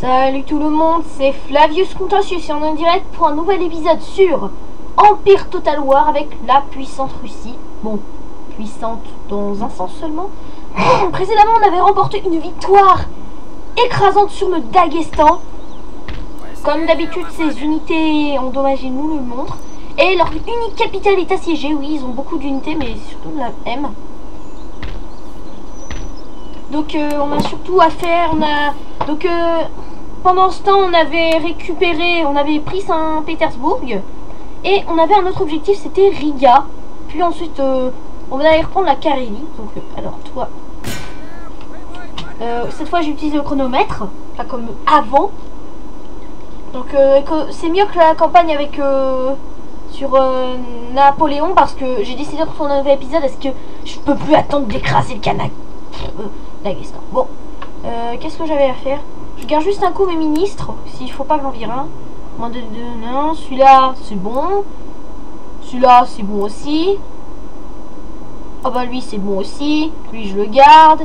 Salut tout le monde, c'est Flavius Contentious et on est en direct pour un nouvel épisode sur Empire Total War avec la puissante Russie. Bon, puissante dans un sens seulement. Précédemment, on avait remporté une victoire écrasante sur le Daghestan. Comme d'habitude, ces unités endommagées nous le montrent. Et leur unique capitale est assiégée. Oui, ils ont beaucoup d'unités, mais surtout de la M. Donc on a surtout à faire, pendant ce temps on avait récupéré, on avait pris Saint-Pétersbourg et on avait un autre objectif, c'était Riga. Puis ensuite on allait reprendre la Carélie. Donc alors toi, cette fois j'ai utilisé le chronomètre, pas comme avant. Donc c'est mieux que la campagne avec sur Napoléon, parce que j'ai décidé de retourner un nouvel épisode parce que je peux plus attendre d'écraser le Canac. Daghestan. Bon, qu'est-ce que j'avais à faire? Je garde juste un coup mes ministres, s'il faut pas que j'en vire un. Moins de deux, non. Celui-là, c'est bon. Celui-là, c'est bon aussi. Ah bah lui, c'est bon aussi. Lui, je le garde.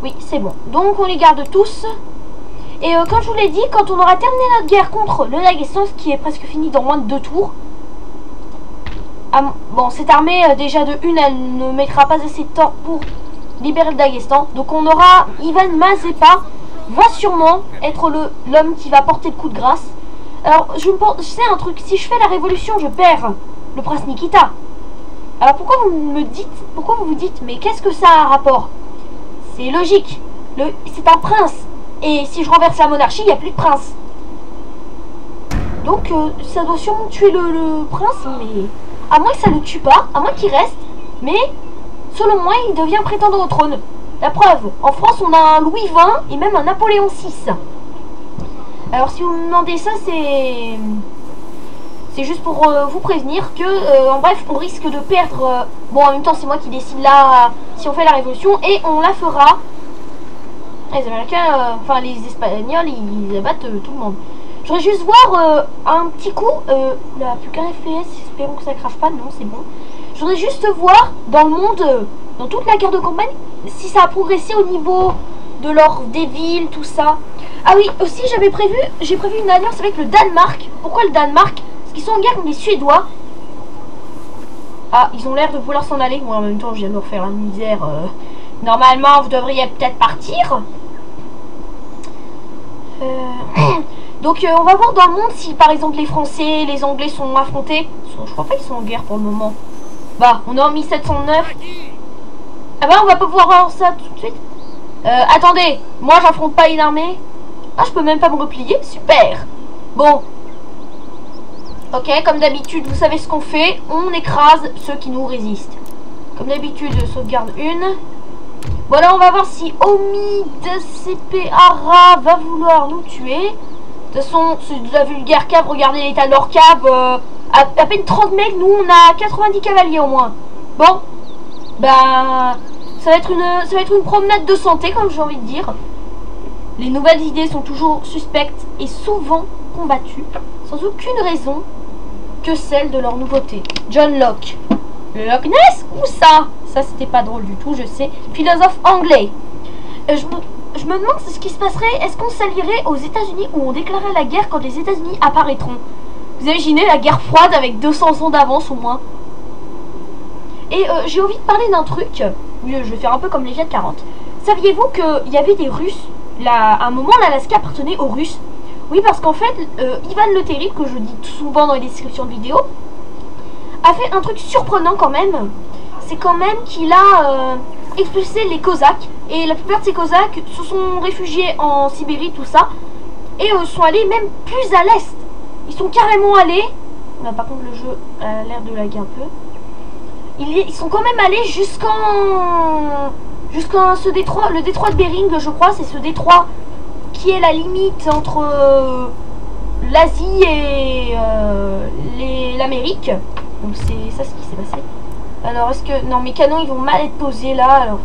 Oui, c'est bon. Donc, on les garde tous. Et comme je vous l'ai dit, quand on aura terminé notre guerre contre le Daghestan, ce qui est presque fini dans moins de 2 tours. Bon, cette armée, déjà de une, elle ne mettra pas assez de temps pour libérer le Daghestan. Donc on aura Ivan Mazepa, va sûrement être l'homme qui va porter le coup de grâce. Alors, je sais un truc, si je fais la révolution, je perds le prince Nikita. Alors pourquoi vous vous dites, mais qu'est-ce que ça a un rapport? C'est logique, c'est un prince. Et si je renverse la monarchie, il n'y a plus de prince. Donc ça doit sûrement tuer le prince, mais... à moins que ça ne le tue pas, à moins qu'il reste, mais selon moi, il devient prétendant au trône. La preuve, en France, on a un Louis XX et même un Napoléon VI. Alors, si vous me demandez ça, c'est juste pour vous prévenir que, en bref, on risque de perdre... bon, en même temps, c'est moi qui décide là si on fait la révolution, et on la fera. Les Américains, enfin les Espagnols, ils abattent tout le monde. Je voudrais juste voir un petit coup, là, plus qu'un FPS, espérons que ça crave pas, non, c'est bon. Je voudrais juste voir dans le monde, dans toute la guerre de campagne, si ça a progressé au niveau de des villes, tout ça. Ah oui, aussi j'ai prévu une alliance avec le Danemark. Pourquoi le Danemark? Parce qu'ils sont en guerre contre les Suédois. Ah, ils ont l'air de vouloir s'en aller. Moi en même temps, je viens de leur faire la misère. Normalement, vous devriez peut-être partir. Donc on va voir dans le monde si par exemple les Français, les Anglais sont affrontés. Je crois pas qu'ils sont en guerre pour le moment. Bah, on est en 1709. Ah bah on va pas pouvoir voir ça tout de suite. Attendez, moi j'affronte pas une armée. Ah, je peux même pas me replier, super. Bon. Ok, comme d'habitude, vous savez ce qu'on fait. On écrase ceux qui nous résistent. Comme d'habitude, sauvegarde une. Voilà, on va voir si Omid CPARA va vouloir nous tuer. De toute façon, c'est de la vulgaire cave. Regardez l'état de leur cave. À peine 30 mecs, nous on a 90 cavaliers au moins. Bon, bah ça va être une promenade de santé, comme j'ai envie de dire. Les nouvelles idées sont toujours suspectes et souvent combattues, sans aucune raison que celle de leur nouveauté. John Locke. Le Loch Ness? Où ça? Ça c'était pas drôle du tout, je sais. Philosophe anglais. Je me demande ce qui se passerait. Est-ce qu'on s'allierait aux États-Unis ou on déclarerait la guerre quand les États-Unis apparaîtront? Vous imaginez la guerre froide avec 200 ans d'avance au moins. Et j'ai envie de parler d'un truc. Oui, je vais faire un peu comme les Jet 40. Saviez-vous qu'il y avait des Russes à un moment, l'Alaska appartenait aux Russes. Oui, parce qu'en fait, Ivan le Terrible, que je dis souvent dans les descriptions de vidéos, a fait un truc surprenant quand même. C'est quand même qu'il a expulsé les Cosaques. Et la plupart de ces Cosaques se sont réfugiés en Sibérie, tout ça. Et sont allés même plus à l'est. Ils sont carrément allés... Là, par contre, le jeu a l'air de laguer un peu. Ils sont quand même allés jusqu'à ce détroit, le détroit de Bering, je crois. C'est ce détroit qui est la limite entre l'Asie et l'Amérique. Donc c'est ça ce qui s'est passé. Alors est-ce que... non, mes canons ils vont mal être posés là. Alors...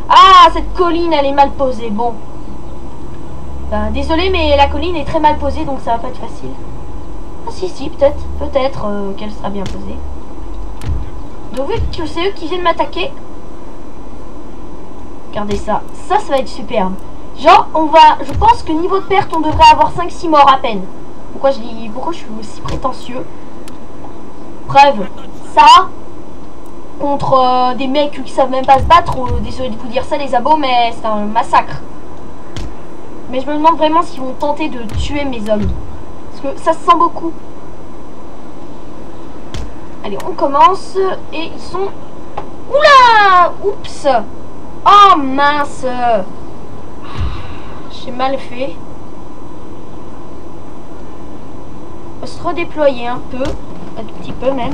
ah, cette colline elle est mal posée. Bon. Ben, désolé mais la colline est très mal posée donc ça va pas être facile. Ah si, peut-être qu'elle sera bien posée. Donc vu que c'est eux qui viennent m'attaquer. Regardez ça. Ça va être superbe. Genre, je pense que niveau de perte, on devrait avoir 5-6 morts à peine. Pourquoi je suis aussi prétentieux? Preuve, ça, contre des mecs qui savent même pas se battre, désolé de vous dire ça les abos, mais c'est un massacre. Mais je me demande vraiment s'ils vont tenter de tuer mes hommes. Parce que ça se sent beaucoup. Allez, on commence, et ils sont... Oula! Oups! Oh mince! J'ai mal fait. On va se redéployer un peu. Un tout petit peu même.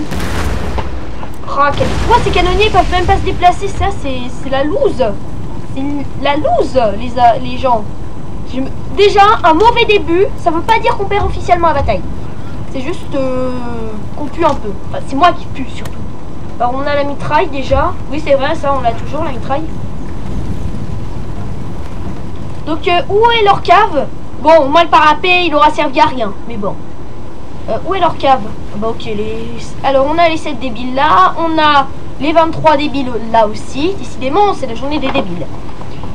Oh, quelle fois ces canonniers peuvent même pas se déplacer. Ça, c'est la loose. C'est la loose, les gens. Déjà, un mauvais début, ça veut pas dire qu'on perd officiellement la bataille. C'est juste qu'on pue un peu. Enfin, c'est moi qui pue surtout. Alors, on a la mitraille déjà. Oui, c'est vrai, ça, on l'a toujours, la mitraille. Donc, où est leur cave? Bon, moi, le parapet, il aura servi à rien. Mais bon. Où est leur cave? Bah, ok, alors, on a les 7 débiles là. On a les 23 débiles là aussi. Décidément, c'est la journée des débiles.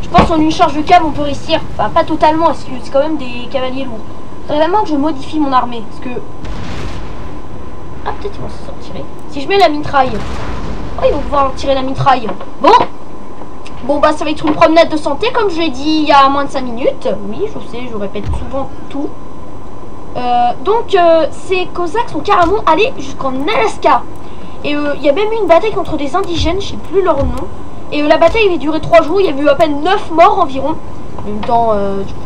Je pense qu'en une charge de cave, on peut réussir. Enfin, pas totalement, parce que c'est quand même des cavaliers lourds. C'est vraiment que je modifie mon armée. Parce que... Ah, peut-être ils vont s'en tirer. Si je mets la mitraille... Oh, ils vont pouvoir tirer la mitraille. Bon, bah, ça va être une promenade de santé, comme je l'ai dit il y a moins de 5 minutes. Oui, je sais, je répète souvent tout. Donc, ces Cosaques sont carrément allés jusqu'en Alaska. Et il y a même eu une bataille contre des indigènes, je sais plus leur nom. Et la bataille avait duré 3 jours, il y avait eu à peine 9 morts environ. En même temps,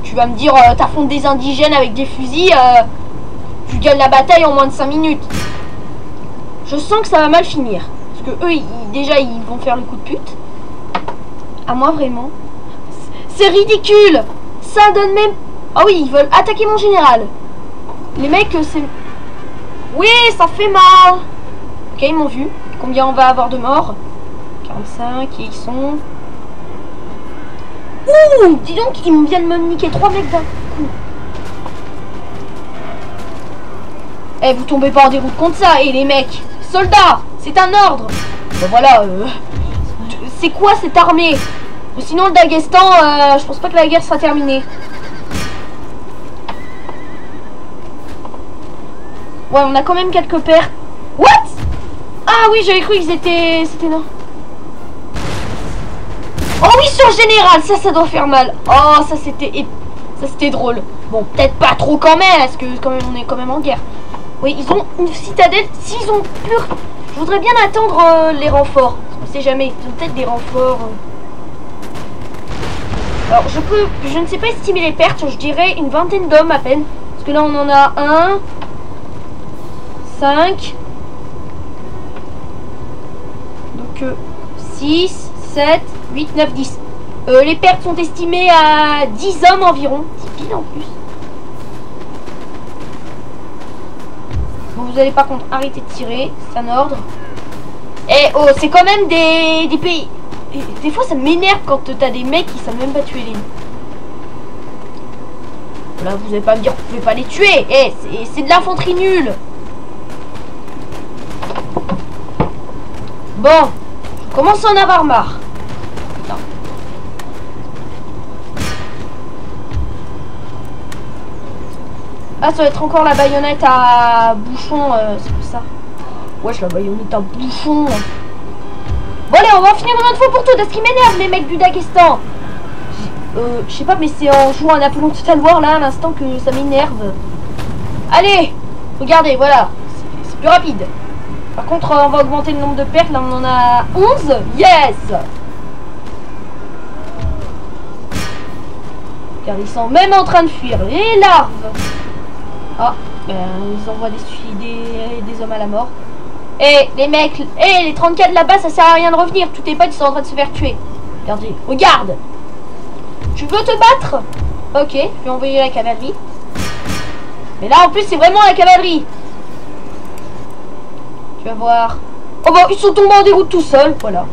tu vas me dire, t'affrontes des indigènes avec des fusils, tu gagnes la bataille en moins de 5 minutes. Je sens que ça va mal finir. Parce que eux, déjà, ils vont faire le coup de pute. À moi, vraiment. C'est ridicule. Ça donne même... Ah oui, ils veulent attaquer mon général. Les mecs, c'est... Oui, ça fait mal. Ok, ils m'ont vu. Combien on va avoir de morts? 45, et ils sont... Ouh, dis donc, ils viennent me niquer 3 mecs d'un coup. Eh, vous tombez pas en déroute contre ça. Et les mecs, soldats, c'est un ordre. Ben voilà, c'est quoi cette armée? Sinon, le Daghestan, je pense pas que la guerre sera terminée. Ouais, on a quand même quelques pertes. What? Ah oui, j'avais cru qu'ils étaient... C'était non. Oh oui, sur le général, ça doit faire mal. Oh, ça c'était drôle. Bon, peut-être pas trop quand même, parce que quand même, on est quand même en guerre. Oui, ils ont une citadelle. S'ils ont pur... Je voudrais bien attendre les renforts. On sait jamais, ils ont peut-être des renforts. Alors, je ne sais pas estimer les pertes, je dirais une vingtaine d'hommes à peine. Parce que là, on en a 1, 5. Donc, 6, 7, 8, 9, 10. Les pertes sont estimées à 10 hommes environ. 10 piles en plus. Bon, vous allez par contre arrêter de tirer, c'est un ordre. Et oh, c'est quand même des pays... Et des fois ça m'énerve quand t'as des mecs qui savent même pas tuer les... Là vous allez pas me dire que vous pouvez pas les tuer. Eh, c'est de l'infanterie nulle. Bon, je commence à en avoir marre. Putain. Ah, ça va être encore la baïonnette à bouchon, c'est pour ça. Wesh, la baïonnette à bouchon. Bon allez, on va en finir une autre fois pour tout. Est-ce qui m'énerve les mecs du Daghestan? Je sais pas, mais c'est en jouant à Apollon Total War là à l'instant que ça m'énerve. Allez, regardez, voilà, c'est plus rapide. Par contre, on va augmenter le nombre de pertes. Là, on en a 11. Yes. Car ils sont même en train de fuir. Les larves. Ah, ben, ils envoient des hommes à la mort. Et les mecs, les 34 là-bas, ça sert à rien de revenir. Tous tes potes, ils sont en train de se faire tuer. Regardez, regarde. Tu veux te battre? Ok, je vais envoyer la cavalerie. Mais là, en plus, c'est vraiment la cavalerie. Tu vas voir. Oh bah, ils sont tombés en déroute tout seuls, voilà.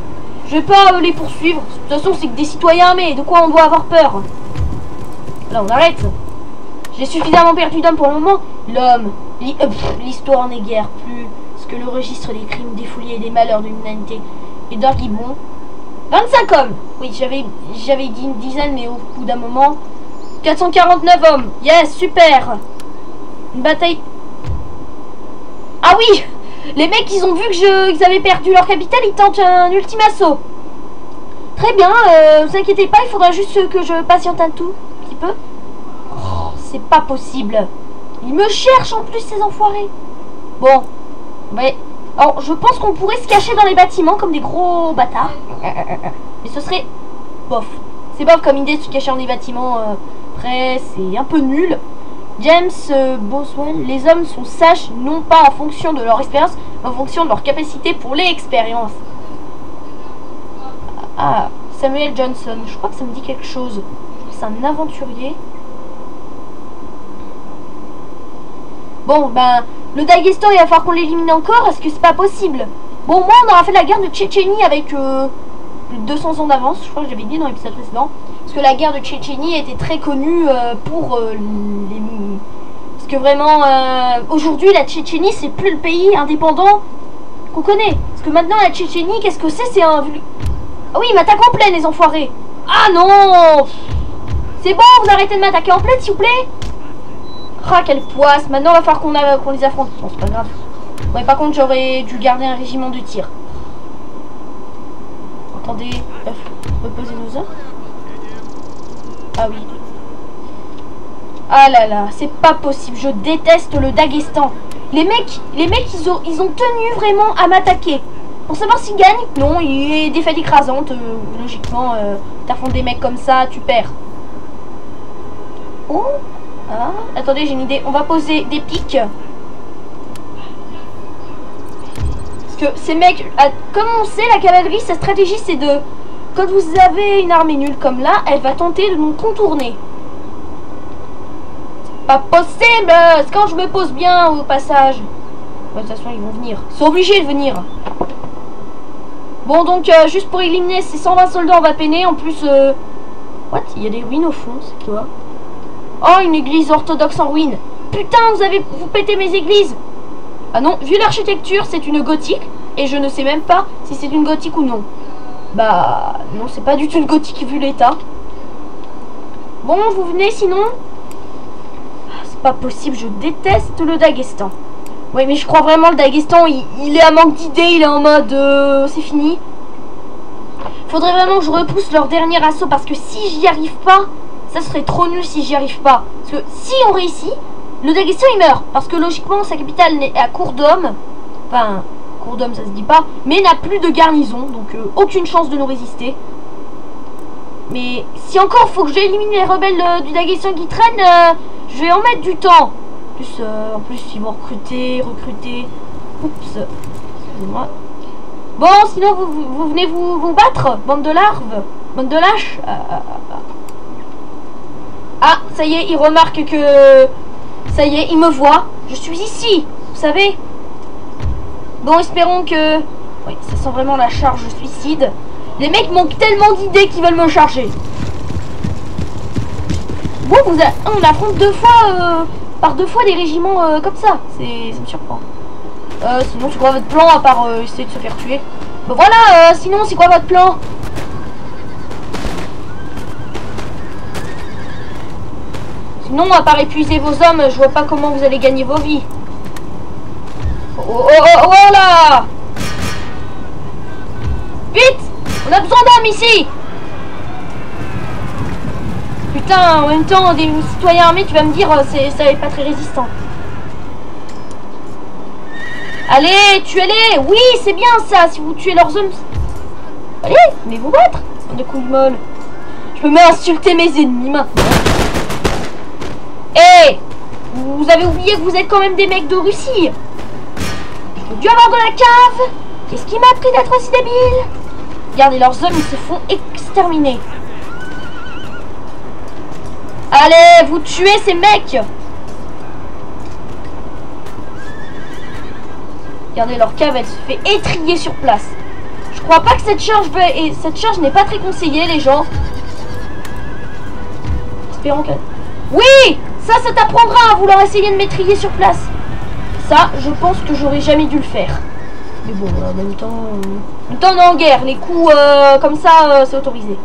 Je vais pas les poursuivre. De toute façon, c'est que des citoyens, mais de quoi on doit avoir peur? Là, on arrête. J'ai suffisamment perdu d'hommes pour le moment. L'homme, l'histoire n'est guère plus que le registre des crimes, des folies et des malheurs de l'humanité et d'Argibon. 25 hommes. Oui, j'avais dit une dizaine, mais au bout d'un moment. 449 hommes. Yes, super. Une bataille. Ah oui, les mecs, ils ont vu que qu'ils avaient perdu leur capitale, ils tentent un ultime assaut. Très bien, vous inquiétez pas, il faudra juste que je patiente un tout petit peu. Oh, c'est pas possible. Ils me cherchent en plus, ces enfoirés. Bon, ouais. Alors, je pense qu'on pourrait se cacher dans les bâtiments comme des gros bâtards. Mais ce serait bof. C'est bof comme idée de se cacher dans les bâtiments. Après, c'est un peu nul. James Boswell, les hommes sont sages non pas en fonction de leur expérience, mais en fonction de leur capacité pour l'expérience. Ah, Samuel Johnson, je crois que ça me dit quelque chose. C'est un aventurier. Bon, ben, le Daghestan, il va falloir qu'on l'élimine encore. Est-ce que c'est pas possible? Bon, moi, on aura fait la guerre de Tchétchénie avec plus de 200 ans d'avance. Je crois que j'avais dit dans l'épisode précédent. Parce que la guerre de Tchétchénie était très connue pour les... Parce que vraiment, aujourd'hui, la Tchétchénie, c'est plus le pays indépendant qu'on connaît. Parce que maintenant, la Tchétchénie, qu'est-ce que c'est? C'est un... Ah oui, ils m'attaquent en pleine, les enfoirés. Ah non! C'est bon, vous arrêtez de m'attaquer en pleine, s'il vous plaît. Ah, quelle poisse. Maintenant, il va falloir qu'on les affronte. Bon, c'est pas grave. Ouais, par contre, j'aurais dû garder un régiment de tir. Attendez, reposer nos hommes. Ah oui. Ah là là, c'est pas possible. Je déteste le Daghestan. Les mecs, ils ont tenu vraiment à m'attaquer. Pour savoir s'ils gagnent, non, il est défaite écrasante. Logiquement, t'affrontes des mecs comme ça, tu perds. Oh. Ah, attendez, j'ai une idée. On va poser des pics. Parce que ces mecs, comme on sait, la cavalerie, sa stratégie, c'est de... Quand vous avez une armée nulle comme là, elle va tenter de nous contourner. C'est pas possible. C'est quand je me pose bien au passage. De toute façon, ils vont venir. Ils sont obligés de venir. Bon, donc, juste pour éliminer ces 120 soldats, on va peiner. En plus, what? Il y a des ruines au fond, c'est quoi? Oh, une église orthodoxe en ruine. Putain, vous pétez mes églises. Ah non, vu l'architecture, c'est une gothique. Et je ne sais même pas si c'est une gothique ou non. Bah, non, c'est pas du tout une gothique vu l'état. Bon, vous venez sinon? Ah, c'est pas possible, je déteste le Daghestan. Oui, mais je crois vraiment le Daghestan, il est à manque d'idées, il est en mode... c'est fini. Faudrait vraiment que je repousse leur dernier assaut parce que si j'y arrive pas... Ça serait trop nul si j'y arrive pas. Parce que si on réussit, le Daghestan il meurt. Parce que logiquement sa capitale est à court d'hommes. Enfin, court d'hommes ça se dit pas. Mais n'a plus de garnison. Donc aucune chance de nous résister. Mais si encore faut que j'élimine les rebelles du Daghestan qui traînent, je vais en mettre du temps. En plus ils vont recruter. Oups. Excusez-moi. Bon, sinon vous venez vous battre. Bande de larves. Bande de lâches. Ah, ça y est, il remarque que... Ça y est, il me voit. Je suis ici, vous savez. Bon, espérons que... Oui, ça sent vraiment la charge suicide. Les mecs manquent tellement d'idées qu'ils veulent me charger. Bon, on affronte par deux fois des régiments comme ça. Ça me surprend. Sinon, c'est quoi votre plan à part essayer de se faire tuer? Bah voilà, sinon, c'est quoi votre plan? Sinon, à part épuiser vos hommes, je vois pas comment vous allez gagner vos vies. Oh là! Vite! On a besoin d'hommes ici! Putain, en même temps, des citoyens armés, tu vas me dire, ça n'est pas très résistant. Allez, tuez-les! Oui, c'est bien ça, si vous tuez leurs hommes. Allez, venez vous battre! De couilles molles. Je me mets à insulter mes ennemis maintenant. Hé, vous avez oublié que vous êtes quand même des mecs de Russie. J'ai dû avoir de la cave. Qu'est-ce qui m'a appris d'être aussi débile? Regardez, leurs hommes, ils se font exterminer. Allez, vous tuez ces mecs. Regardez, leur cave, elle se fait étriller sur place. Je crois pas que cette charge n'est pas très conseillée, les gens. Espérons qu'elle... Oui! Ça t'apprendra à vouloir essayer de m'étriller sur place. Ça, je pense que j'aurais jamais dû le faire. Mais bon, en même temps... on est en guerre. Les coups comme ça, c'est autorisé.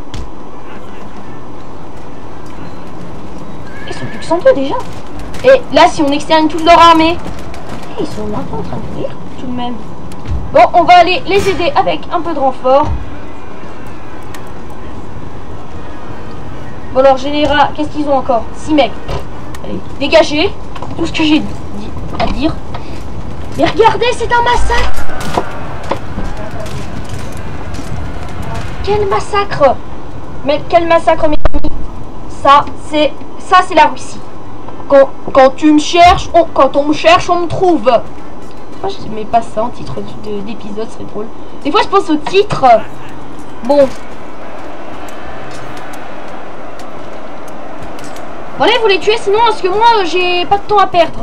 Ils sont plus que 102 déjà. Et là, si on externe toute leur armée... Ils sont un peu en train de rire, tout de même. Bon, on va aller les aider avec un peu de renfort. Bon alors, général, qu'est-ce qu'ils ont encore? 6 mecs. Allez, dégagez. Tout ce que j'ai à dire. Mais regardez, c'est un massacre. Quel massacre. Mais quel massacre, mes amis. Ça, c'est la Russie. Quand tu me cherches, quand on me cherche, on me trouve. Moi, je mets pas ça en titre d'épisode, ce serait drôle. Des fois, je pense au titre. Bon. Bon, allez, vous les tuez, sinon, parce que moi, j'ai pas de temps à perdre.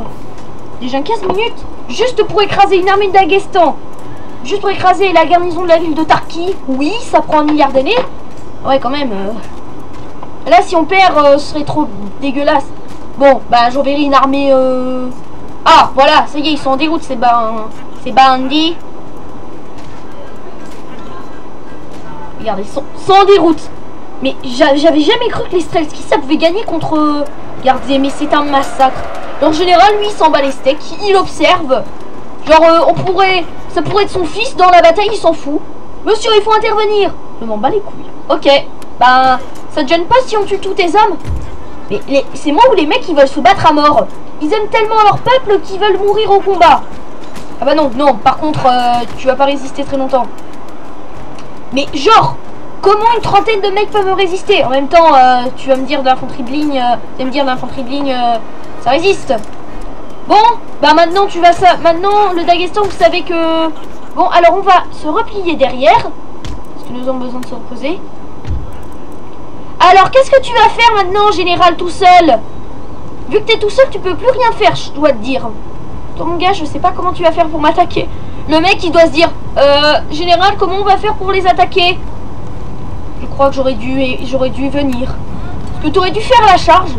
Déjà 15 minutes, juste pour écraser une armée de Daghestan. Juste pour écraser la garnison de la ville de Tarki. Oui, ça prend 1 milliard d'années. Ouais, quand même. Là, si on perd, ce serait trop dégueulasse. Bon, bah, j'enverrai une armée... Ah, voilà, ça y est, ils sont en déroute, ces bandits. Regardez, ils sont en déroute. Mais j'avais jamais cru que les Streltsky, ça pouvait gagner contre... Regardez, mais c'est un massacre. En général, lui, il s'en bat les steaks, il observe. Genre, ça pourrait être son fils dans la bataille, il s'en fout. Monsieur, il faut intervenir. Je m'en bats les couilles. Ok, bah, ça te gêne pas si on tue tous tes hommes? Mais c'est moi ou les mecs qui veulent se battre à mort? Ils aiment tellement leur peuple qu'ils veulent mourir au combat. Ah bah non, non, par contre, tu vas pas résister très longtemps. Mais genre, comment une trentaine de mecs peuvent me résister? En même temps, tu vas me dire de l'infanterie de ligne, ça résiste. Bon, bah maintenant maintenant le Daghestan, vous savez que... Bon, alors on va se replier derrière, parce que nous avons besoin de se reposer. Alors, qu'est-ce que tu vas faire maintenant, général, tout seul? Vu que t'es tout seul, tu peux plus rien faire, je dois te dire. Toi, mon gars, je sais pas comment tu vas faire pour m'attaquer. Le mec, il doit se dire, général, comment on va faire pour les attaquer? Je crois que j'aurais dû venir. Parce que t'aurais dû faire la charge.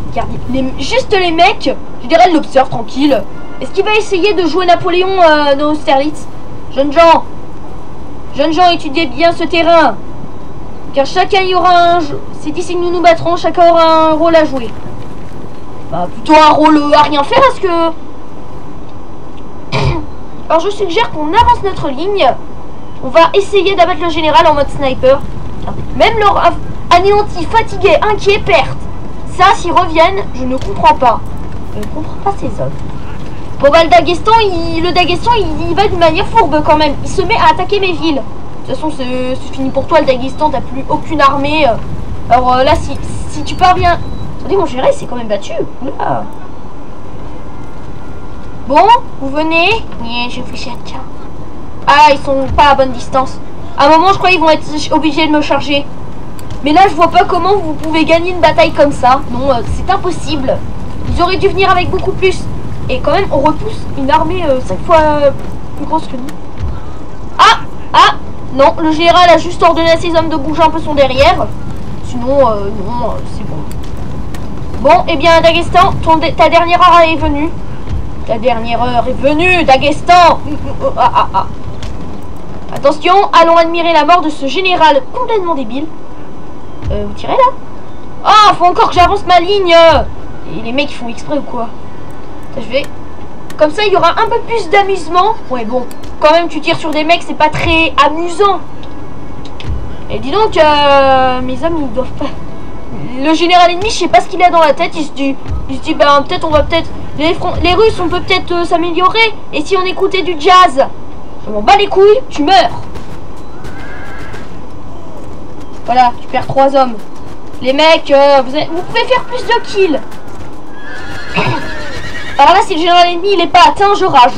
Regardez, juste les mecs, général l'observe tranquille. Est-ce qu'il va essayer de jouer Napoléon dans Austerlitz? Jeunes gens, étudiez bien ce terrain. Car chacun y aura un jeu. C'est ici que nous nous battrons, chacun aura un rôle à jouer. Bah plutôt un rôle à rien faire, parce que... Alors je suggère qu'on avance notre ligne. On va essayer d'abattre le général en mode sniper. Même leur anéanti, fatigué, inquiet, perte. Ça, s'ils reviennent, je ne comprends pas. Je ne comprends pas ces hommes. Bon bah le Daghestan, il va d'une manière fourbe quand même. Il se met à attaquer mes villes. De toute façon, c'est fini pour toi, le Daghestan, t'as plus aucune armée. Alors là, si tu parviens... Attendez, mon général, il s'est quand même battu. Oula. Bon, vous venez. Je fais tiens. Ah, ils sont pas à bonne distance. À un moment, je crois qu'ils vont être obligés de me charger. Mais là, je vois pas comment vous pouvez gagner une bataille comme ça. Non, c'est impossible. Ils auraient dû venir avec beaucoup plus. Et quand même, on repousse une armée 5 fois plus grosse que nous. Ah non, le général a juste ordonné à ses hommes de bouger un peu son derrière. Sinon, non, c'est bon. Bon, eh bien, Daghestan, ta dernière heure est venue. Ta dernière heure est venue, Daghestan. Attention, allons admirer la mort de ce général complètement débile. Vous tirez là? Ah, faut encore que j'avance ma ligne. Et les mecs, ils font exprès ou quoi? Je vais... Comme ça, il y aura un peu plus d'amusement. Ouais, bon, quand même, tu tires sur des mecs, c'est pas très amusant. Et dis donc, mes hommes, ils doivent pas... Le général ennemi, je sais pas ce qu'il a dans la tête. Il se dit bah, peut-être, les Russes, on peut peut-être s'améliorer. Et si on écoutait du jazz? Je m'en bats les couilles, tu meurs. Voilà, tu perds 3 hommes. Les mecs, vous pouvez faire plus de kills. Alors là, si le général ennemi il est pas atteint, je rage.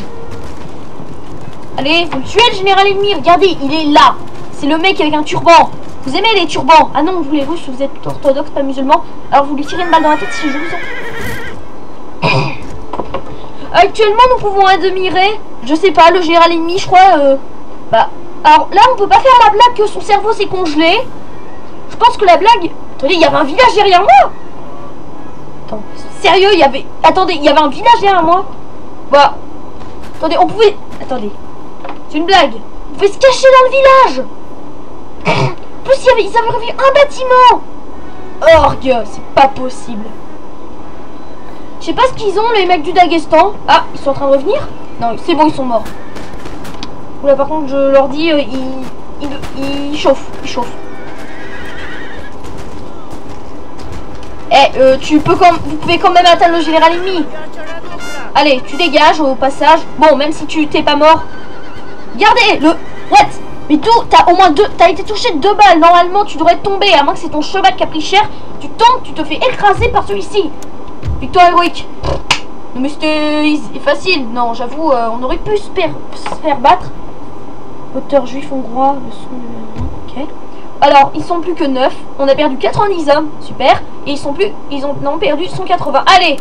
Allez, vous tuez le général ennemi. Regardez, il est là. C'est le mec avec un turban. Vous aimez les turbans? Ah non, vous les Russes, vous êtes orthodoxes, pas musulmans. Alors vous lui tirez une balle dans la tête si je vous en... Actuellement, nous pouvons admirer, je sais pas, le général ennemi, je crois. Bah, alors là, on peut pas faire la blague que son cerveau s'est congelé. Je pense que la blague... Attendez, il y avait un village derrière moi. Attends, sérieux, il y avait... Attendez, il y avait un village derrière moi. Bah, attendez, on pouvait... Attendez. C'est une blague. On pouvait se cacher dans le village. En plus, ils avaient revu un bâtiment. Orgue, c'est pas possible. Je sais pas ce qu'ils ont, les mecs du Daghestan. Ah, ils sont en train de revenir? Non, c'est bon, ils sont morts. Oula, par contre, je leur dis, ils chauffent, ils chauffent. Eh, vous pouvez quand même atteindre le général ennemi. Allez, tu dégages au passage. Bon, même si tu t'es pas mort. Regardez, What? Mais d'où? T'as au moins t'as été touché de 2 balles. Normalement, tu devrais tomber. À moins que c'est ton cheval qui a pris cher. Tu tombes, tu te fais écraser par celui-ci. Victoire héroïque. Non mais c'était facile. Non, j'avoue, on aurait pu se faire battre. Auteur juif hongrois. Ok. Alors, ils sont plus que 9. On a perdu 90 hommes. Super. Et ils ont perdu 180. Allez.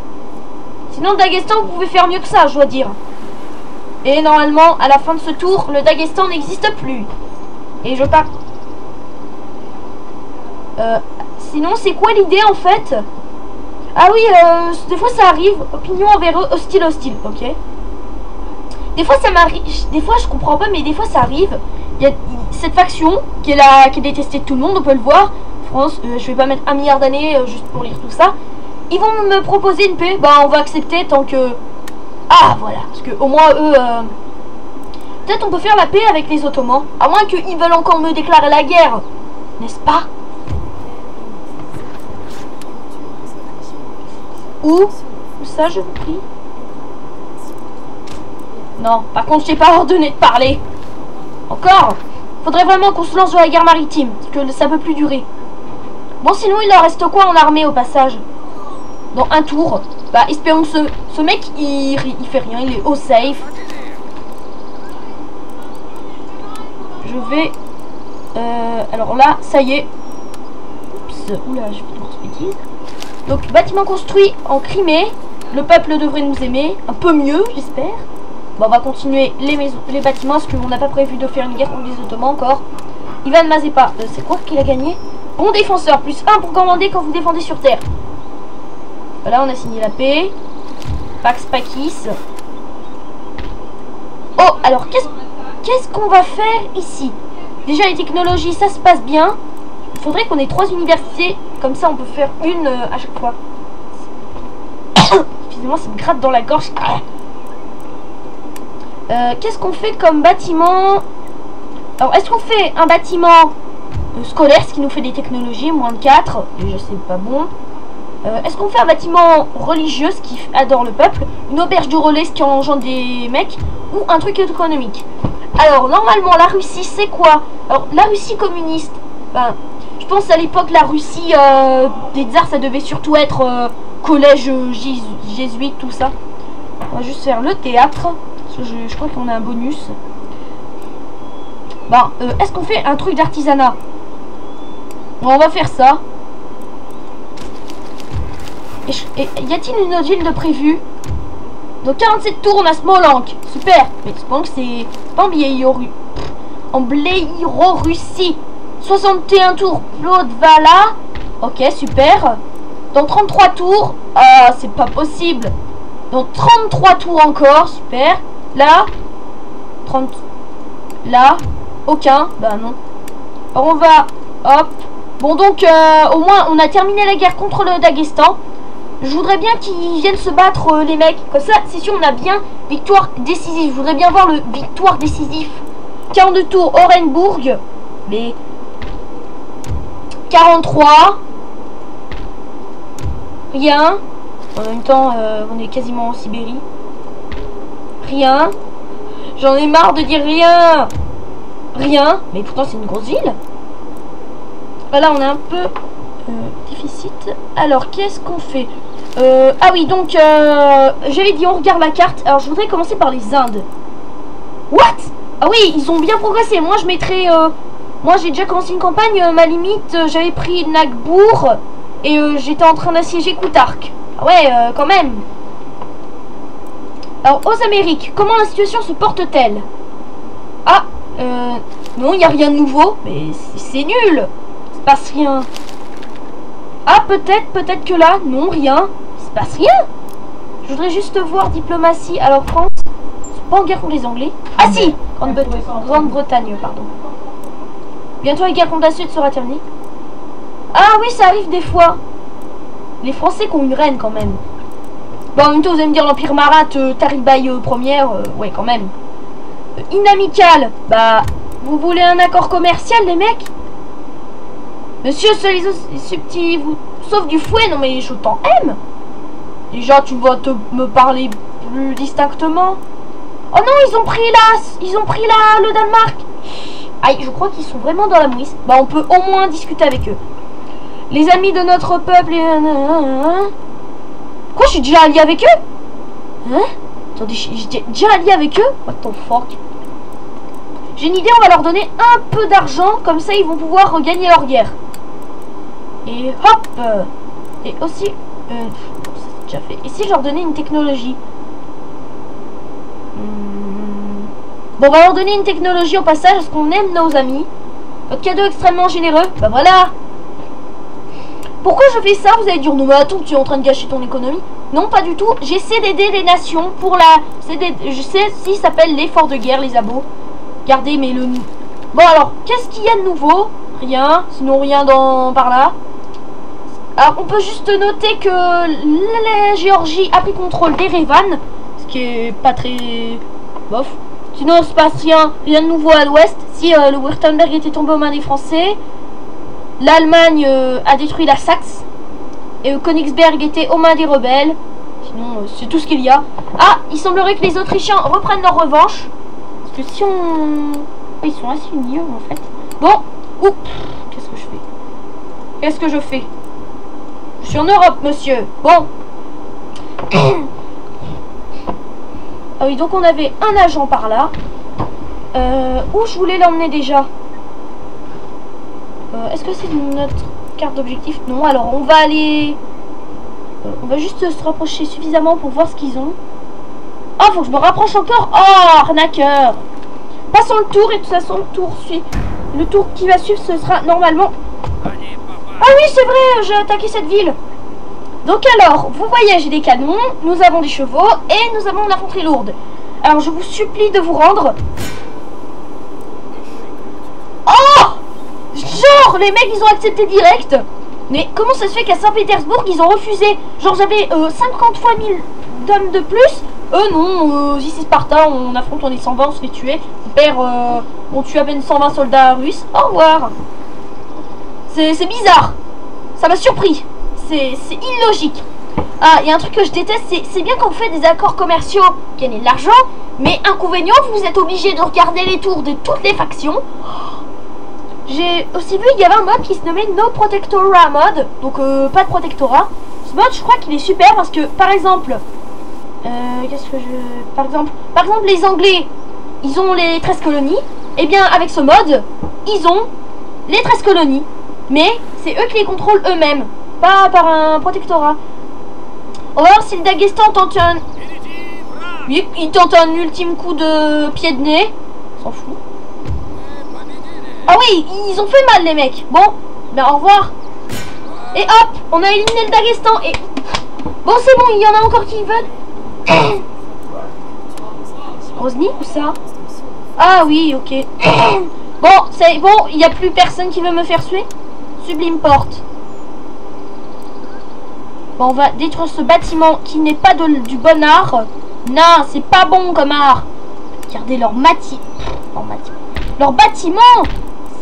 Sinon, le Daghestan, vous pouvez faire mieux que ça, je dois dire. Et normalement, à la fin de ce tour, le Daghestan n'existe plus. Et je pars. Sinon, c'est quoi l'idée en fait? Ah oui, des fois ça arrive. Opinion envers eux, hostile. Ok. Des fois ça m'arrive. Des fois je comprends pas, mais des fois ça arrive. Il y a cette faction qui est détestée de tout le monde, on peut le voir. France, je vais pas mettre 1 milliard d'années juste pour lire tout ça. Ils vont me proposer une paix. Bah on va accepter tant que... Ah voilà, parce que au moins eux... Peut-être on peut faire la paix avec les Ottomans. À moins qu'ils veulent encore me déclarer la guerre. N'est-ce pas? Où ça, je vous prie? Non, par contre, je t'ai pas ordonné de parler. Encore? Faudrait vraiment qu'on se lance dans la guerre maritime, parce que ça peut plus durer. Bon, sinon, il leur reste quoi en armée au passage? Dans un tour. Bah, espérons que ce mec, il fait rien, il est au safe. Je vais... alors là, ça y est. Oups, oula, je fais une grosse bêtise. Donc, bâtiment construit en Crimée. Le peuple devrait nous aimer. Un peu mieux, j'espère. Bon, on va continuer les bâtiments, parce qu'on n'a pas prévu de faire une guerre contre les Ottomans encore. Ivan Mazepa, c'est quoi qu'il a gagné? Bon défenseur, plus 1 pour commander quand vous défendez sur terre. Voilà, on a signé la paix. Pax Pakis. Oh, alors, qu'est-ce qu'on va faire ici? Déjà, les technologies, ça se passe bien. Il faudrait qu'on ait 3 universités. Comme ça, on peut faire une à chaque fois. Excusez-moi, ça me gratte dans la gorge. Qu'est-ce qu'on fait comme bâtiment? Alors, est-ce qu'on fait un bâtiment scolaire, ce qui nous fait des technologies, moins de 4. Déjà, c'est pas bon. Est-ce qu'on fait un bâtiment religieux, ce qui adore le peuple? Une auberge de relais, ce qui engendre des mecs? Ou un truc économique? Alors, normalement, la Russie, c'est quoi? Alors, la Russie communiste, ben... Je pense à l'époque, la Russie des tsars, ça devait surtout être collège jésuite, tout ça. On va juste faire le théâtre. Je crois qu'on a un bonus. Bon, est-ce qu'on fait un truc d'artisanat? Bon, on va faire ça. Et y a-t-il une autre ville de prévu? Donc 47 tours, on a Smolensk. Super. Mais Smolensk, c'est pas en Biélorussie. 61 tours, Plodvala. Ok, super. Dans 33 tours. Ah, c'est pas possible. Dans 33 tours encore, super. Là. 30. Là. Aucun. Bah non. Alors on va. Hop. Bon, donc, au moins, on a terminé la guerre contre le Daghestan. Je voudrais bien qu'ils viennent se battre, les mecs. Comme ça, c'est sûr, on a bien victoire décisive. Je voudrais bien voir le victoire décisif. 42 tours, Orenbourg. Mais... 43. Rien. En même temps, on est quasiment en Sibérie. Rien. J'en ai marre de dire rien. Rien. Mais pourtant, c'est une grosse ville. Voilà, on a un peu déficit. Alors, qu'est-ce qu'on fait? Ah oui, donc, j'avais dit, on regarde la carte. Alors, je voudrais commencer par les Indes. What? Ah oui, ils ont bien progressé. Moi, je mettrais... Moi, j'ai déjà commencé une campagne, ma limite, j'avais pris Nagbour et j'étais en train d'assiéger Koutark. Ah ouais, quand même. Alors, aux Amériques, comment la situation se porte-t-elle? Ah, non, il n'y a rien de nouveau, mais c'est nul. Il se passe rien. Ah, peut-être que là, non, rien. Il se passe rien. Je voudrais juste voir diplomatie. Alors, France, pas en guerre contre les Anglais. Ah si, Grande-Bretagne, pardon. Bientôt la guerre contre la Suède sera terminée. Ah oui, ça arrive des fois. Les Français qui ont une reine quand même. Bon, en même temps, vous allez me dire l'Empire Marathe, Taribaï première, ouais, quand même. Inamical, bah, vous voulez un accord commercial, les mecs? Monsieur, ce petit, vous sauf du fouet, non mais je t'en aime. Déjà, tu vas me parler plus distinctement. Oh non, ils ont pris le Danemark. Aïe, je crois qu'ils sont vraiment dans la mouise. Bah, on peut au moins discuter avec eux. Les amis de notre peuple. Quoi, je suis déjà allié avec eux? Hein? Attendez, j'étais déjà allié avec eux? What the fuck? J'ai une idée, on va leur donner un peu d'argent, comme ça ils vont pouvoir gagner leur guerre. Et hop! Et aussi, ça c'est déjà fait. Et si je leur donnais une technologie? Bon, on va leur donner une technologie au passage, parce qu'on aime nos amis. Votre cadeau extrêmement généreux. Bah voilà! Pourquoi je fais ça? Vous allez dire, non mais attends, tu es en train de gâcher ton économie. Non, pas du tout. J'essaie d'aider les nations pour la... Je sais si ça s'appelle l'effort de guerre, les abos. Regardez, mais le... Bon alors, qu'est-ce qu'il y a de nouveau? Rien, sinon rien par là. Alors, on peut juste noter que la Géorgie a pris contrôle d'Erevan, ce qui est pas très... bof. Sinon, il se passe rien de nouveau à l'ouest. Si le Wurtemberg était tombé aux mains des Français, l'Allemagne a détruit la Saxe, et Königsberg était aux mains des rebelles. Sinon, c'est tout ce qu'il y a. Ah, il semblerait que les Autrichiens reprennent leur revanche. Parce que si on... Ils sont assez unis en fait. Bon, oups, qu'est-ce que je fais? Qu'est-ce que je fais? Je suis en Europe, monsieur. Bon. Ah oui, donc on avait un agent par là. Où je voulais l'emmener déjà? Est-ce que c'est notre carte d'objectif? Non, alors on va aller... on va juste se rapprocher suffisamment pour voir ce qu'ils ont. Ah, faut que je me rapproche encore. Oh, arnaqueur. Passons le tour et de toute façon le tour qui va suivre, ce sera normalement... Ah oui, c'est vrai, j'ai attaqué cette ville. Donc alors, vous voyez, j'ai des canons, nous avons des chevaux et nous avons de l'infanterie lourde. Alors je vous supplie de vous rendre. Oh! Genre, les mecs, ils ont accepté direct. Mais comment ça se fait qu'à Saint-Pétersbourg, ils ont refusé? Genre, j'avais 50 fois 1000 d'hommes de plus. Non, ici Sparta, on affronte, on est 120, on se fait tuer. On tue à peine 120 soldats russes. Au revoir. C'est bizarre. Ça m'a surpris. C'est illogique. Ah, il y a un truc que je déteste, c'est bien quand vous faites des accords commerciaux, gagnez de l'argent, mais inconvénient, vous êtes obligé de regarder les tours de toutes les factions. J'ai aussi vu, il y avait un mode qui se nommait No Protectora mode, donc pas de protectorat. Ce mode, je crois qu'il est super parce que, par exemple, qu'est-ce que je... Par exemple, les Anglais, ils ont les 13 colonies. Et bien, avec ce mode, ils ont les 13 colonies. Mais c'est eux qui les contrôlent eux-mêmes, pas par un protectorat. On va voir si le Daghestan tente un... Oui, il tente un ultime coup de pied de nez. S'en fout. Ah oui, ils ont fait mal les mecs. Bon, ben au revoir. Et hop, on a éliminé le Daghestan. Et... Bon, c'est bon, il y en a encore qui veulent. Grozny ou ça? Ah oui, ok. Bon, c'est bon, il n'y a plus personne qui veut me faire suer. Sublime porte. Bon, on va détruire ce bâtiment qui n'est pas du bon art. Non, c'est pas bon comme art. Regardez leur bâtiment.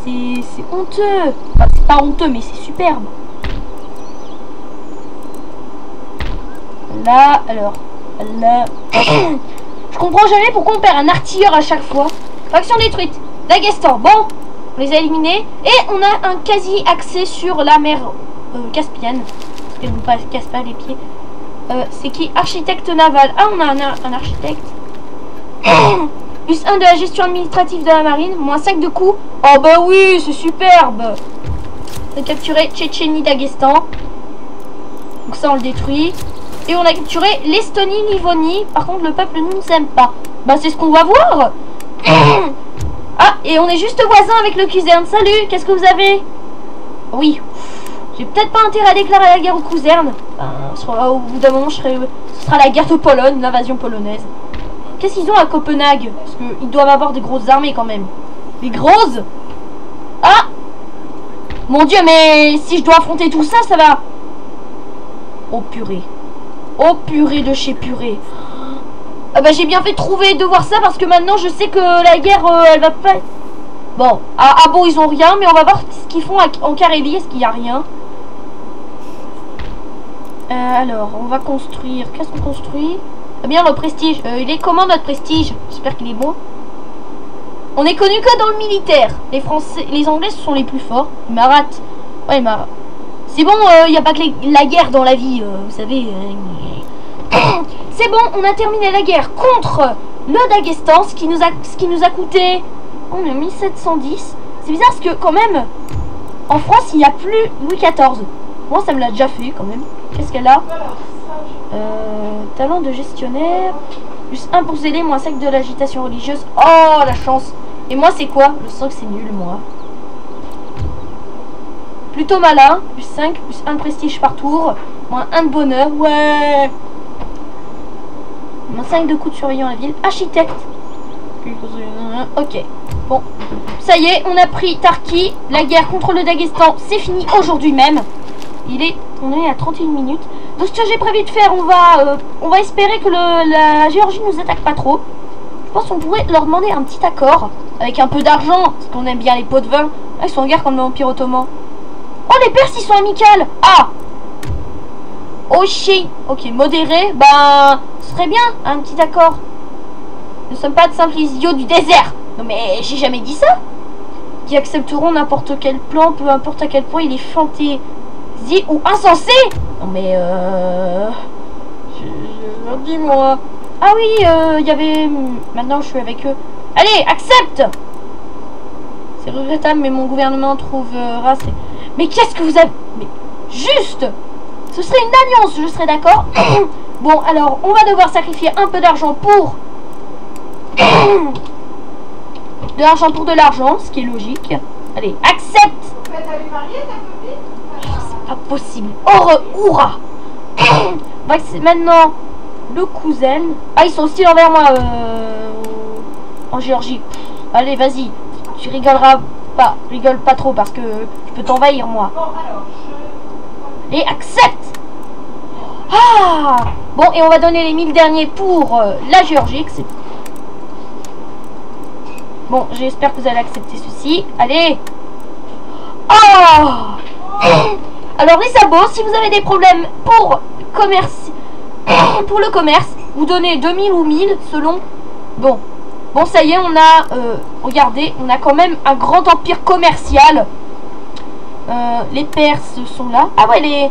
C'est honteux. Enfin, c'est pas honteux, mais c'est superbe. Là, alors. Là. Je comprends jamais pourquoi on perd un artilleur à chaque fois. Faction détruite. Daghestan. Bon, on les a éliminés. Et on a un quasi accès sur la mer Caspienne. Parce qu'elle nous casse pas les pieds. C'est qui? Architecte naval. Ah, on a un architecte. Plus 1 de la gestion administrative de la marine. Moins 5 de coûts. Oh bah oui, c'est superbe. On a capturé Tchétchénie, Daghestan. Donc ça, on le détruit. Et on a capturé l'Estonie, Livonie. Par contre, le peuple ne nous aime pas. Bah, c'est ce qu'on va voir. Ah, et on est juste voisins avec le Kuzern. Salut, qu'est-ce que vous avez? Oui. J'ai peut-être pas intérêt à déclarer la guerre au Kuzern. Au bout d'un moment, ce sera la guerre de Pologne, l'invasion polonaise. Qu'est-ce qu'ils ont à Copenhague? Parce qu'ils doivent avoir des grosses armées quand même. Des grosses? Ah! Mon Dieu, mais si je dois affronter tout ça, ça va. Oh purée. Oh purée de chez purée. Ah bah j'ai bien fait de voir ça parce que maintenant je sais que la guerre elle va pas... Bon, ah bon ils ont rien, mais on va voir ce qu'ils font en Carélie. Est-ce qu'il y a rien? Alors on va construire. Qu'est-ce qu'on construit? Eh bien le prestige. Il est comment notre prestige? J'espère qu'il est bon. On est connu que dans le militaire. Les Français, les Anglais ce sont les plus forts. Marat. Ouais Marat. C'est bon, il n'y a pas que la guerre dans la vie, vous savez. C'est bon, on a terminé la guerre contre le Daghestan, ce qui nous a coûté... On est en 1710. C'est bizarre parce que quand même, en France, il n'y a plus Louis XIV. Moi, ça me l'a déjà fait quand même. Qu'est-ce qu'elle a? Talent de gestionnaire. Plus 1 pour zéler, moins 5 de l'agitation religieuse. Oh, la chance. Et moi, c'est quoi? Je sens que c'est nul, moi. Plutôt malin. Plus 5, plus 1 de prestige par tour. Moins 1 de bonheur. Ouais. Moins 5 de coups de surveillant à la ville. Architecte. Ok. Bon. Ça y est, on a pris Tarki. La guerre contre le Daghestan, c'est fini aujourd'hui même. On est à 31 minutes. Donc ce que j'ai prévu de faire, on va espérer que la Géorgie nous attaque pas trop. Je pense qu'on pourrait leur demander un petit accord avec un peu d'argent, parce qu'on aime bien les pots de vin. Ah, ils sont en guerre comme l'Empire ottoman. Oh, les Perses, ils sont amicales. Ah. Oh shit. Ok, modéré. Ben, ce serait bien un petit accord. Nous ne sommes pas de simples idiots du désert. Non mais j'ai jamais dit ça. Qui accepteront n'importe quel plan, peu importe à quel point il est fantaisie ou insensé. Non mais je dis moi. Ah oui, il y avait... Maintenant je suis avec eux. Allez, accepte. C'est regrettable mais mon gouvernement trouvera... Mais qu'est-ce que vous avez... Mais juste. Ce serait une alliance, je serais d'accord. Bon, alors, on va devoir sacrifier un peu d'argent pour... de l'argent pour de l'argent, ce qui est logique. Allez, accepte. C'est pas possible. Hurrah. Maintenant, le cousin. Ah, ils sont aussi envers moi en Géorgie. Allez, vas-y. Tu rigoleras pas. Rigole pas trop parce que je peux t'envahir, moi. Et accepte. Ah. Bon, et on va donner les 1000 derniers pour la Géorgie. Bon, j'espère que vous allez accepter ceci. Allez. Oh. Alors les sabots, si vous avez des problèmes pour le commerce, vous donnez 2000 ou 1000 selon. Bon, ça y est, on a regardez, on a quand même un grand empire commercial. Les Perses sont là. Ah ouais, les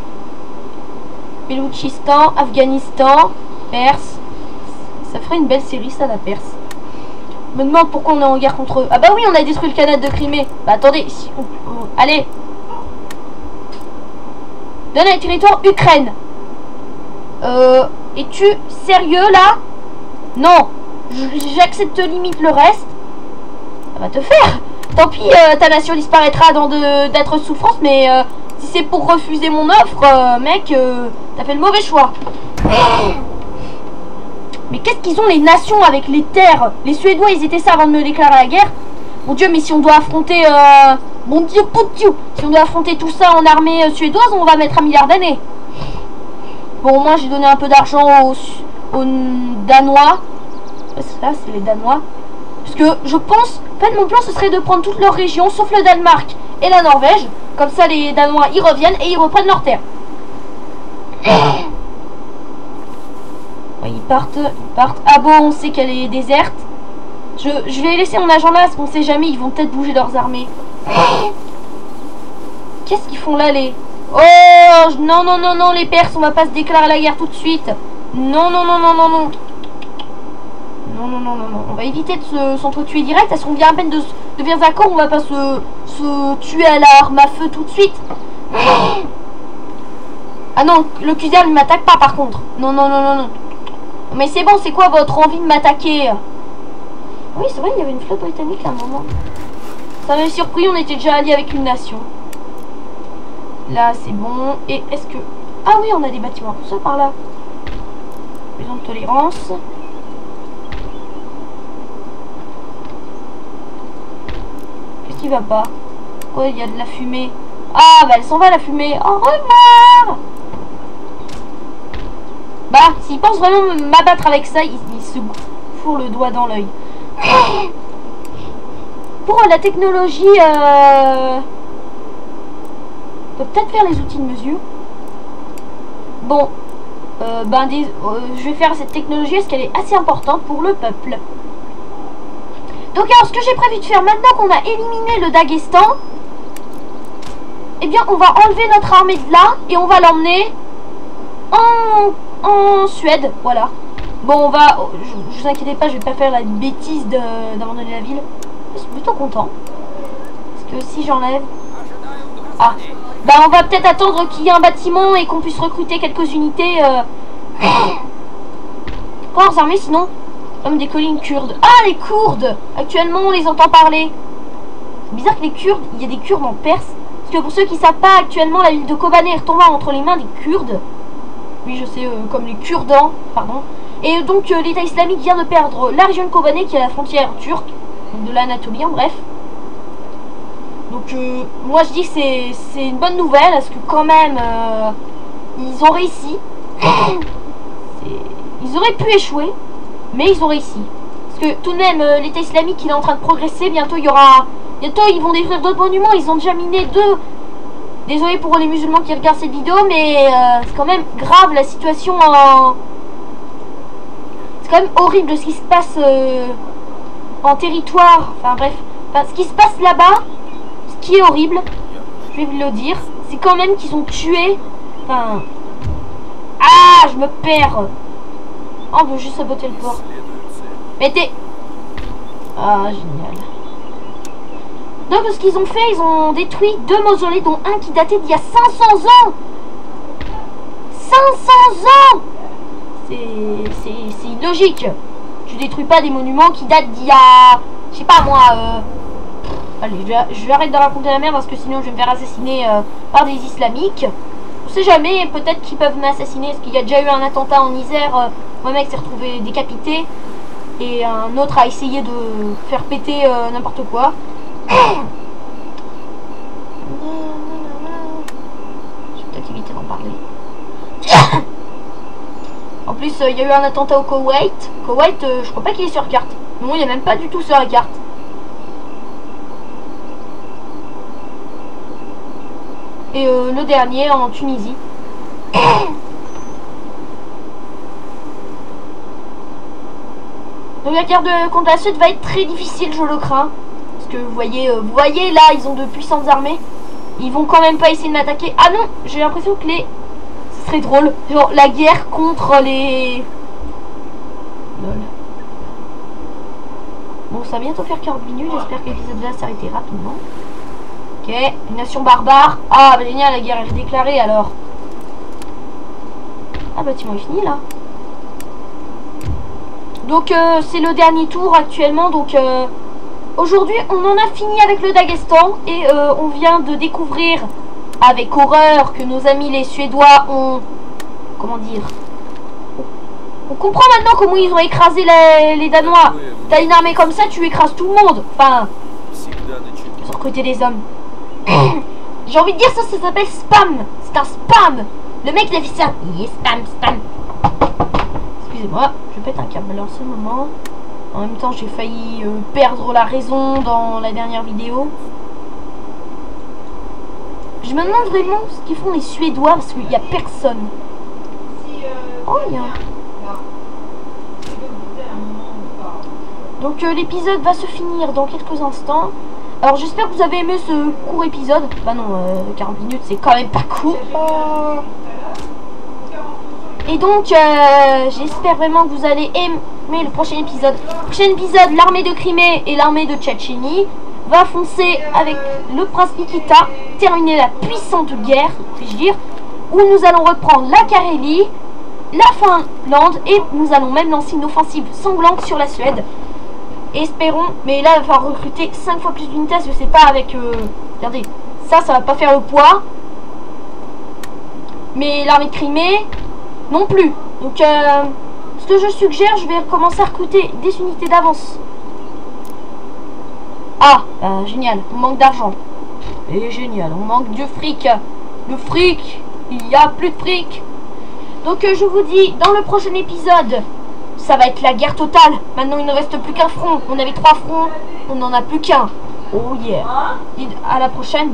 Beloutchistan, Afghanistan, Perse. Ça ferait une belle série ça, la Perse. Je me demande pourquoi on est en guerre contre eux. Ah bah oui, on a détruit le canal de Crimée. Bah attendez, si allez. Donne un territoire Ukraine. Es-tu sérieux là? Non. J'accepte limite le reste. Ça va te faire. Tant pis, ta nation disparaîtra dans d'être souffrance, mais si c'est pour refuser mon offre, mec, t'as fait le mauvais choix. Mais qu'est-ce qu'ils ont les nations avec les terres? Les Suédois, ils étaient ça avant de me déclarer la guerre. Mon Dieu, mais si on doit affronter... Mon Dieu, si on doit affronter tout ça en armée suédoise, on va mettre un milliard d'années. Bon, au moins, j'ai donné un peu d'argent aux Danois. Là, c'est les Danois. Parce que je pense... En fait, mon plan, ce serait de prendre toutes leurs régions, sauf le Danemark et la Norvège. Comme ça, les Danois, ils reviennent et ils reprennent leurs terres. Ouais, ils partent. Ah bon, on sait qu'elle est déserte. Je vais laisser mon agent là, parce qu'on sait jamais, ils vont peut-être bouger leurs armées. Qu'est-ce qu'ils font là, les... Oh, non, les Perses, on va pas se déclarer la guerre tout de suite. Non. Non. On va éviter de s'entretuer direct, parce qu'on vient à peine de devenir d'accord, on va pas se tuer à l'arme à feu tout de suite. Ah non, le Kuzar, il m'attaque pas par contre. Non. Mais c'est bon, c'est quoi votre envie de m'attaquer? Oui, c'est vrai, il y avait une flotte britannique à un moment. Ça m'avait surpris, on était déjà alliés avec une nation. Là, c'est bon. Et est-ce que... Ah oui, on a des bâtiments. Ça par là. Maison de tolérance. Qu'est-ce qui va pas? Pourquoi il y a de la fumée? Ah bah elle s'en va la fumée. Au revoir. Bah s'il pense vraiment m'abattre avec ça, il se fourre le doigt dans l'œil. Pour la technologie, on peut peut-être faire les outils de mesure. Bon, je vais faire cette technologie parce qu'elle est assez importante pour le peuple. Donc alors ce que j'ai prévu de faire maintenant qu'on a éliminé le Daghestan, eh bien on va enlever notre armée de là et on va l'emmener en Suède, voilà. Bon on va, je vous inquiétez pas, je vais pas faire la bêtise d'abandonner la ville. Je suis plutôt content. Parce que si j'enlève... Ah, bah on va peut-être attendre qu'il y ait un bâtiment et qu'on puisse recruter quelques unités. Corps armés sinon, comme des collines kurdes. Ah les Kurdes! Actuellement on les entend parler. C'est bizarre que les Kurdes, il y a des Kurdes en Perse. Parce que pour ceux qui ne savent pas, actuellement la ville de Kobané est retombée entre les mains des Kurdes. Oui je sais, comme les Kurdans, pardon. Et donc l'État islamique vient de perdre la région de Kobané qui est à la frontière turque, de l'Anatolie en bref. Donc moi je dis que c'est une bonne nouvelle parce que quand même ils ont réussi. Ils auraient pu échouer, mais ils ont réussi. Parce que tout de même l'État islamique il est en train de progresser. Bientôt il y aura, bientôt ils vont détruire d'autres monuments. Ils ont déjà miné 2. Désolé pour les musulmans qui regardent cette vidéo, mais c'est quand même grave la situation en... C'est quand même horrible ce qui se passe en territoire. Enfin bref, ce qui se passe là-bas, ce qui est horrible, je vais vous le dire, c'est quand même qu'ils ont tué... Enfin... Ah, je me perds. Oh, on veut juste saboter le port. Mettez... Ah, génial. Donc ce qu'ils ont fait, ils ont détruit 2 mausolées, dont un qui datait d'il y a 500 ans. 500 ans. C'est illogique. Tu détruis pas des monuments qui datent d'il y a... Je sais pas moi... Allez, je vais arrêter de raconter la merde parce que sinon je vais me faire assassiner par des islamiques. On sait jamais, peut-être qu'ils peuvent m'assassiner parce qu'il y a déjà eu un attentat en Isère. Mon mec s'est retrouvé décapité. Et un autre a essayé de faire péter n'importe quoi. Je vais peut-être éviter d'en parler. En plus, il y a eu un attentat au Koweït. Koweït, je crois pas qu'il est sur carte. Non, il est même pas du tout sur la carte. Et le dernier en Tunisie. Donc la guerre contre la Suède va être très difficile, je le crains. Parce que vous voyez là, ils ont de puissantes armées. Ils vont quand même pas essayer de m'attaquer. Ah non, j'ai l'impression que ce serait drôle. Genre la guerre contre les... Lol. Bon, ça va bientôt faire 40 minutes. J'espère que l'épisode va s'arrêter rapidement. Ok, une nation barbare. Ah bah génial, la guerre est déclarée alors. Ah, le bâtiment est fini là. Donc c'est le dernier tour actuellement. Donc aujourd'hui on en a fini avec le Daghestan. Et on vient de découvrir avec horreur que nos amis les Suédois ont... Comment dire? On comprend maintenant comment ils ont écrasé les Danois. T'as une armée comme ça, tu écrases tout le monde. Enfin, ils ont recruté des hommes. J'ai envie de dire ça s'appelle spam. C'est un spam. Le mec il a fait ça. Il est spam, spam. Excusez-moi, je pète un câble en ce moment. En même temps j'ai failli perdre la raison dans la dernière vidéo. Je me demande vraiment ce qu'ils font les Suédois parce qu'il n'y a personne. Oh, il y a... Donc l'épisode va se finir dans quelques instants. Alors j'espère que vous avez aimé ce court épisode. Bah non, 40 minutes c'est quand même pas court. Et donc j'espère vraiment que vous allez aimer le prochain épisode. Prochain épisode, l'armée de Crimée et l'armée de Tchétchénie va foncer avec le prince Nikita, terminer la puissante guerre, puis-je dire, où nous allons reprendre la Carélie, la Finlande et nous allons même lancer une offensive sanglante sur la Suède. Espérons, mais là il va falloir recruter 5 fois plus d'unités, je sais pas avec... regardez, ça va pas faire le poids. Mais l'armée de Crimée, non plus. Donc ce que je suggère, je vais commencer à recruter des unités d'avance. Ah, génial, on manque d'argent. Et génial, on manque de fric. Le fric, il y a plus de fric. Donc je vous dis, dans le prochain épisode, ça va être la guerre totale. Maintenant, il ne reste plus qu'un front. On avait 3 fronts, on n'en a plus qu'un. Oh yeah. À la prochaine.